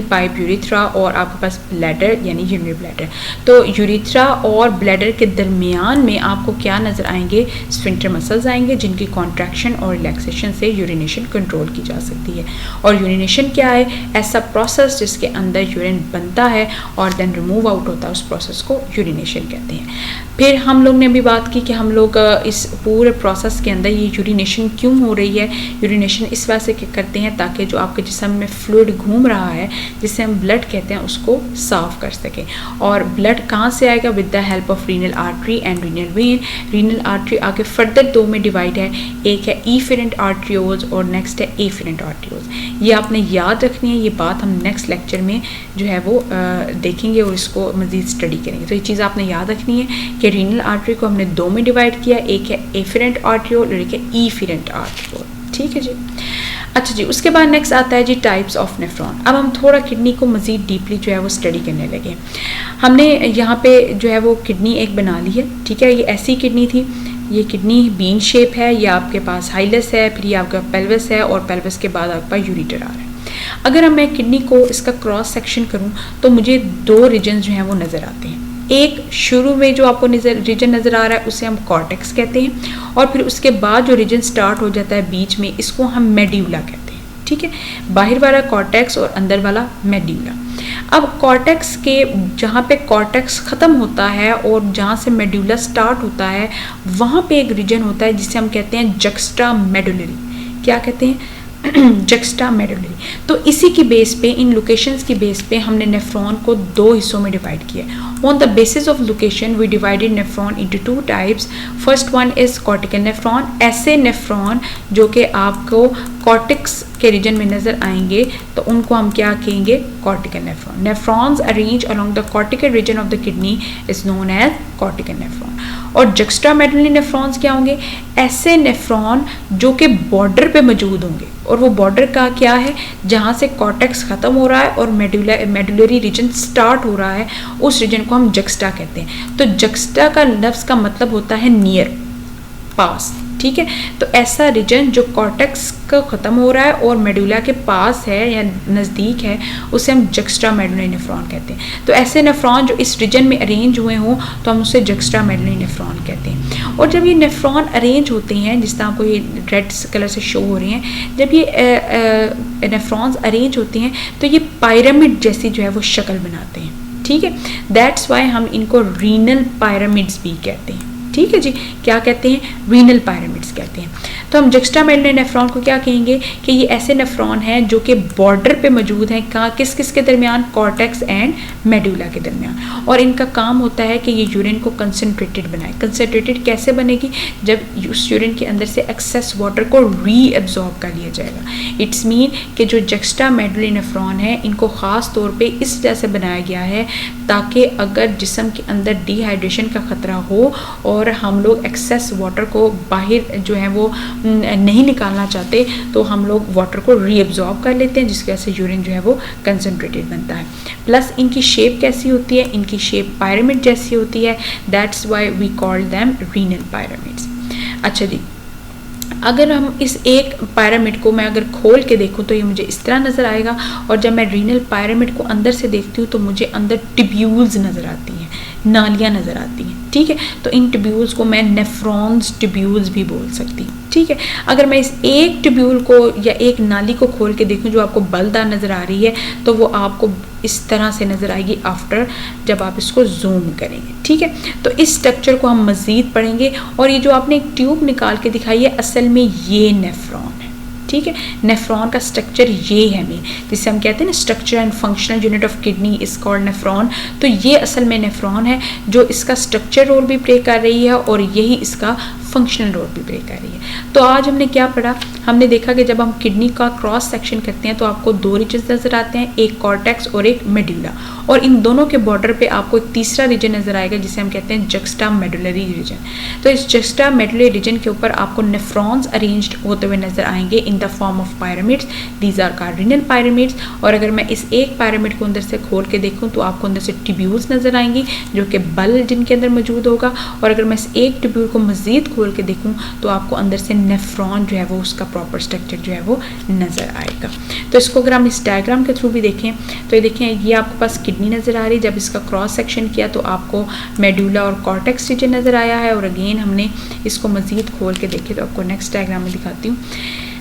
Pipe urethra और आपके पास bladder यानी यूरिनरी ब्लैडर। तो यूरिथ्रा और ब्लैडर के दरमियान में आपको क्या नज़र आएंगे, स्फिंक्टर मसल्स आएंगे जिनकी कॉन्ट्रैक्शन और रिलैक्सेशन से यूरिनेशन कंट्रोल की जा सकती है। और यूरिनेशन क्या है, ऐसा प्रोसेस जिसके अंदर यूरिन बनता है और देन रिमूव आउट होता है, उस प्रोसेस को यूरिनेशन कहते हैं। फिर हम लोग ने भी बात की कि हम लोग इस पूरे प्रोसेस के अंदर ये यूरिनेशन क्यों हो रही है। यूरिनेशन इस वजह से करते हैं ताकि जो आपके जिस्म में फ्लूइड घूम रहा है जिसे हम ब्लड कहते हैं उसको साफ कर सकें। और ब्लड कहाँ से आएगा, with the help of renal artery and renal vein. Renal artery आगे फर्दर दो में डिवाइड है, एक है ईफेरेंट आर्टरियोज और नेक्स्ट है एफेरेंट आर्टरियोज। ये आपने याद रखनी है, ये बात हम नेक्स्ट लेक्चर में जो है वो देखेंगे और इसको मज़ीद स्टडी करेंगे। तो ये चीज़ आपने याद रखनी है कि रीनल आर्टरी को हमने दो में डिवाइड किया, एक है एफेरेंट आर्टरियोल और एक है ईफेरेंट आर्टरियोल। ठीक है जी। अच्छा जी, उसके बाद नेक्स्ट आता है जी टाइप्स ऑफ नेफ्रॉन। अब हम थोड़ा किडनी को मज़ीद डीपली जो है वो स्टडी करने लगे। हमने यहाँ पे जो है वो किडनी एक बना ली है, ठीक है। ये ऐसी किडनी थी, ये किडनी बीन शेप है, ये आपके पास हाइलस है, फिर ये आपका पेल्विस है और पेल्विस के बाद आपका यूरिटर आ रहा है। अगर मैं किडनी को इसका क्रॉस सेक्शन करूँ तो मुझे दो रीजन जो हैं वो नज़र आते हैं। एक शुरू में जो आपको रीजन नज़र आ रहा है उसे हम कॉर्टेक्स कहते हैं, और फिर उसके बाद जो रीजन स्टार्ट हो जाता है बीच में, इसको हम मेड्यूला कहते हैं। ठीक है, बाहर वाला कॉर्टेक्स और अंदर वाला मेड्यूला। अब कॉर्टेक्स के जहाँ पे कॉर्टेक्स ख़त्म होता है और जहाँ से मेड्यूला स्टार्ट होता है वहाँ पे एक रीजन होता है जिसे हम कहते हैं जक्स्टा मेडुलरी। क्या कहते हैं, जक्स्टा मेडुलरी। तो इसी की बेस पे, इन लोकेशंस की बेस पे हमने नेफ्रॉन को दो हिस्सों में डिवाइड किया। On the basis of location we divided nephron into two types. First one is cortical nephron. ऐसे नेफ्रॉन जो कि आपको कॉर्टिक्स के रीजन में नजर आएंगे तो उनको हम क्या कहेंगे, cortical nephron. Nephrons arrange along the cortical region of the kidney is known as cortical nephron. और जक्स्टामेडुलरी नेफ्रॉन्स क्या होंगे, ऐसे नेफ्रॉन जो कि बॉर्डर पे मौजूद होंगे, और वो बॉर्डर का क्या है, जहाँ से कॉर्टेक्स ख़त्म हो रहा है और मेडुलरी रीजन स्टार्ट हो रहा है, उस रीजन को हम जक्स्टा कहते हैं। तो जक्स्टा का लफ्ज़ का मतलब होता है नियर, पास। ठीक है, तो ऐसा रीजन जो कॉर्टेक्स का ख़त्म हो रहा है और मेडुला के पास है या नज़दीक है उसे हम जक्स्टामेडुलरी नेफ्रॉन कहते हैं। तो ऐसे नेफ्रॉन जो इस रीजन में अरेंज हुए हों तो हम उसे जक्स्टामेडुलरी नेफ्रॉन कहते हैं। और जब ये नेफ्रॉन अरेंज होते हैं, जिस तरह आपको ये रेड कलर से शो हो रही हैं, जब ये नेफ्रॉन्स अरेंज होते हैं तो ये पिरामिड जैसी जो है वो शक्ल बनाते हैं। ठीक है, दैट्स वाई हम इनको रीनल पिरामिड्स भी कहते हैं। ठीक है जी, क्या कहते हैं, रीनल पिरामिड्स कहते हैं। तो हम जक्स्टामेडुलरी नेफ्रॉन को क्या कहेंगे कि ये ऐसे नेफ्रॉन हैं जो कि बॉर्डर पे मौजूद हैं, कहाँ, किस किस के दरमियान, कॉर्टेक्स एंड मेडुला के दरमियान। और इनका काम होता है कि ये यूरिन को कंसनट्रेटेड बनाए। कंसनट्रेटेड कैसे बनेगी, जब उस यूरिन के अंदर से एक्सेस वाटर को रीअब्जॉर्ब कर लिया जाएगा। इट्स मीन कि जो जक्स्टामेडुलरी नेफ्रॉन है इनको ख़ास तौर पे इस वजह से बनाया गया है ताकि अगर जिस्म के अंदर डिहाइड्रेशन का ख़तरा हो और हम लोग एक्सेस वाटर को बाहर जो है वो नहीं निकालना चाहते तो हम लोग वाटर को रीअब्जॉर्ब कर लेते हैं, जिसकी वजह से यूरिन जो है वो कंसनट्रेटेड बनता है। प्लस इनकी शेप कैसी होती है, इनकी शेप पिरामिड जैसी होती है। That's why we call them renal pyramids. अच्छा जी, अगर हम इस एक पिरामिड को मैं अगर खोल के देखूं तो ये मुझे इस तरह नज़र आएगा, और जब मैं रीनल पिरामिड को अंदर से देखती हूँ तो मुझे अंदर ट्यूब्यूल्स नज़र आती हैं, नालियाँ नज़र आती हैं। ठीक है, तो इन ट्यूब्यूल्स को मैं नेफ्रॉन्स ट्यूब्यूल्स भी बोल सकती हूँ। ठीक है, अगर मैं इस एक ट्यूब्यूल को या एक नाली को खोल के देखूँ जो आपको बलदार नज़र आ रही है तो वो आपको इस तरह से नज़र आएगी आफ्टर जब आप इसको जूम करेंगे। ठीक है, तो इस स्ट्रक्चर को हम मज़ीद पढ़ेंगे। और ये जो आपने एक ट्यूब निकाल के दिखाई है असल में ये नेफ्रॉन है। ठीक है, नेफ्रॉन का स्ट्रक्चर ये है मेन, जिसे हम कहते हैं ना structure and functional unit of kidney is called nephron. तो ये असल में नेफ्रॉन है जो इसका स्ट्रक्चर रोल भी प्ले कर रही है और यही इसका फंक्शनल रोल भी प्ले कर रही है। तो आज हमने क्या पढ़ा, हमने देखा कि जब हम किडनी का क्रॉस सेक्शन करते हैं तो आपको दो रीजन नज़र आते हैं, एक कॉर्टेक्स और एक मेडुला, और इन दोनों के बॉर्डर पे आपको एक तीसरा रीजन नज़र आएगा जिसे हम कहते हैं जक्स्टामेडुलरी रीजन। तो इस जक्स्टामेडुलरी रीजन के ऊपर आपको नेफ्रॉन्स अरेंज्ड होते हुए नजर आएंगे in the the form of pyramids, these are called renal pyramids. और अगर मैं इस एक पायरामिड को अंदर से खोल के देखूँ तो आपको अंदर से ट्यूब्यूल्स नज़र आएंगी जो कि बल जिनके अंदर मौजूद होगा। और अगर मैं इस एक ट्यूब्यूल को मज़ीद खोल के देखूँ तो आपको अंदर से नेफ्रॉन जो है वो उसका प्रॉपर स्ट्रक्चर जो है वो नज़र आएगा। तो इसको अगर हम इस डायग्राम के थ्रू भी देखें तो ये देखें, ये आपके पास किडनी नज़र आ रही है। जब इसका क्रॉस सेक्शन किया तो आपको मेडुला और कॉर्टेक्स रीजन नज़र आया है। और अगेन हमने इसको मज़ीद खोल के देखे तो आपको नेक्स्ट डायग्राम में दिखाती हूँ।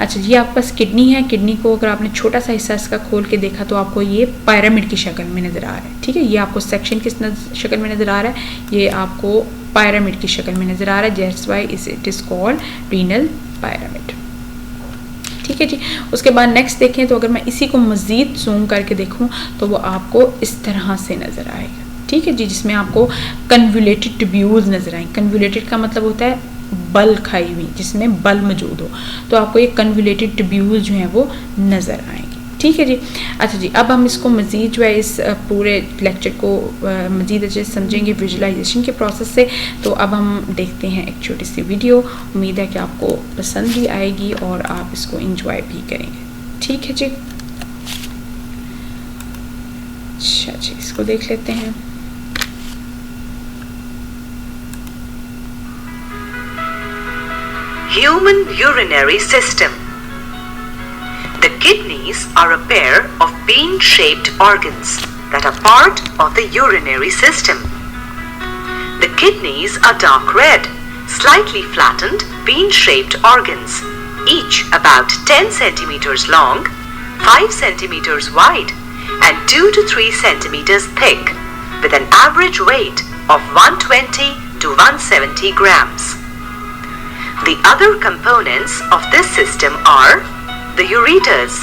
अच्छा, ये आपके पास किडनी है। किडनी को अगर आपने छोटा सा हिस्सा इसका खोल के देखा तो आपको ये पायरामिड की शक्ल में नज़र आ रहा है। ठीक है, ये आपको सेक्शन किस शक्ल में नज़र आ रहा है, ये आपको पायरामिड की शक्ल में नज़र आ रहा है। That's why it is called renal pyramid. ठीक है जी। उसके बाद नेक्स्ट देखें तो अगर मैं इसी को मज़ीद जूम करके देखूं तो वो आपको इस तरह से नज़र आएगा। ठीक है जी, जिसमें आपको कन्वुलेटेड ट्यूब्यूल्स नज़र आएंगे। कन्वुलेटेड का मतलब होता है बल खाई हुई, जिसमें बल मौजूद हो, तो आपको ये कन्वुलेटेड ट्यूब्यूल्स जो हैं वो नज़र आएंगे। ठीक है जी। अच्छा जी, अब हम इसको मज़ीद जो है इस पूरे लेक्चर को मज़ीद अच्छे से समझेंगे विजुअलाइजेशन के प्रोसेस से। तो अब हम देखते हैं एक छोटी सी वीडियो। उम्मीद है कि आपको पसंद भी आएगी और आप इसको एंजॉय भी करेंगे। ठीक है जी। अच्छा जी, इसको देख लेते हैं। Human urinary system. The kidneys are a pair of bean-shaped organs that are part of the urinary system. The kidneys are dark red, slightly flattened, bean-shaped organs, each about 10 centimeters long, 5 centimeters wide, and 2 to 3 centimeters thick, with an average weight of 120 to 170 grams. The other components of this system are the ureters,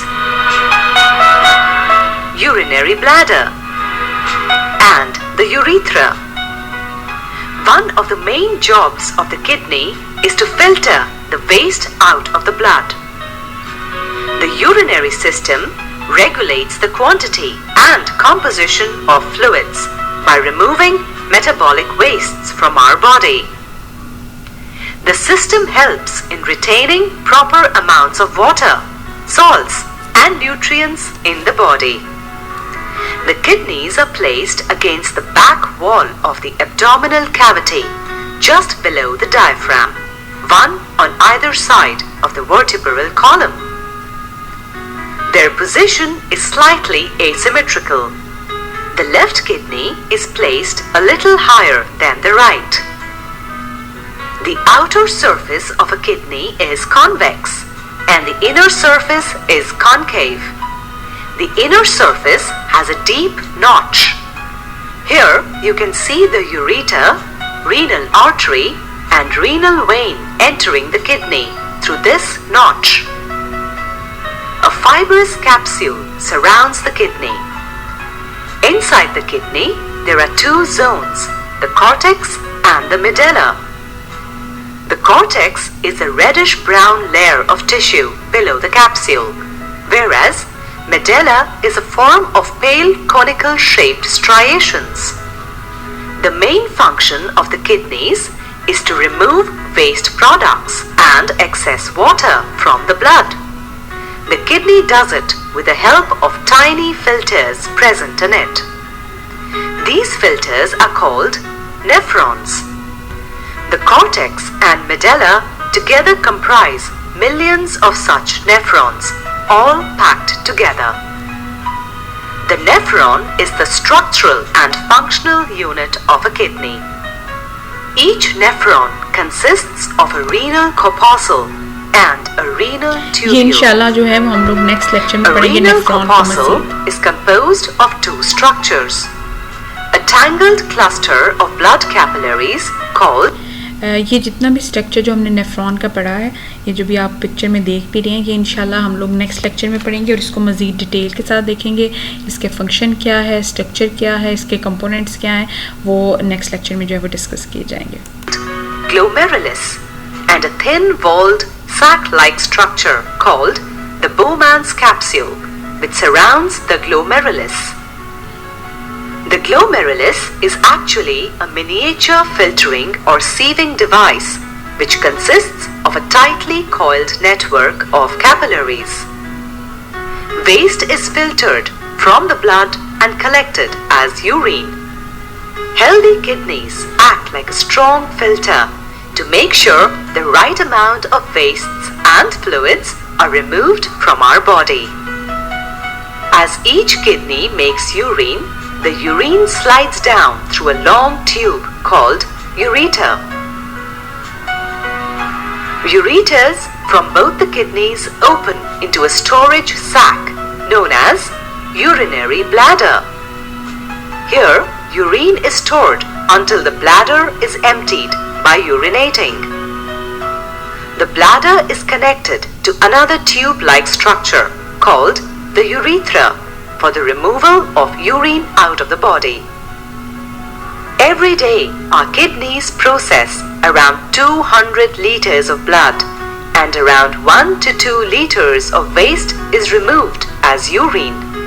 urinary bladder, and the urethra. One of the main jobs of the kidney is to filter the waste out of the blood. The urinary system regulates the quantity and composition of fluids by removing metabolic wastes from our body. The system helps in retaining proper amounts of water, salts, and nutrients in the body. The kidneys are placed against the back wall of the abdominal cavity, just below the diaphragm, one on either side of the vertebral column. Their position is slightly asymmetrical. The left kidney is placed a little higher than the right. The outer surface of a kidney is convex and the inner surface is concave. The inner surface has a deep notch. Here you can see the ureter, renal artery, and renal vein entering the kidney through this notch. A fibrous capsule surrounds the kidney. Inside the kidney there are two zones, the cortex and the medulla. The cortex is a reddish-brown layer of tissue below the capsule, whereas medulla is a form of pale conical-shaped striations. The main function of the kidneys is to remove waste products and excess water from the blood. The kidney does it with the help of tiny filters present in it. These filters are called nephrons. The cortex and medulla together comprise millions of such nephrons, all packed together. The nephron is the structural and functional unit of a kidney. Each nephron consists of a renal corpuscle and a renal tubule. ये इंशाल्लाह जो है हम लोग next lecture में पढ़ेंगे। A renal corpuscle is composed of two structures. A tangled cluster of blood capillaries called ये जितना भी स्ट्रक्चर जो हमने नेफ्रॉन का पढ़ा है, ये जो भी आप पिक्चर में देख भी रहे हैं, ये इंशाल्लाह हम लोग नेक्स्ट लेक्चर में पढ़ेंगे और इसको मज़ीद डिटेल के साथ देखेंगे। इसके फंक्शन क्या है, स्ट्रक्चर क्या है, इसके कंपोनेंट्स क्या हैं, वो नेक्स्ट लेक्चर में जो है वो डिस्कस किए जाएंगे। Glomerulus and a thin-walled sac-like structure called the Bowman's capsule, which surrounds the glomerulus. The glomerulus is actually a miniature filtering or sieving device which consists of a tightly coiled network of capillaries. Waste is filtered from the blood and collected as urine. Healthy kidneys act like a strong filter to make sure the right amount of wastes and fluids are removed from our body. As each kidney makes urine, the urine slides down through a long tube called ureter. Ureters from both the kidneys open into a storage sac known as urinary bladder. Here, urine is stored until the bladder is emptied by urinating. The bladder is connected to another tube-like structure called the urethra for the removal of urine out of the body. Every day, our kidneys process around 200 liters of blood, and around 1 to 2 liters of waste is removed as urine.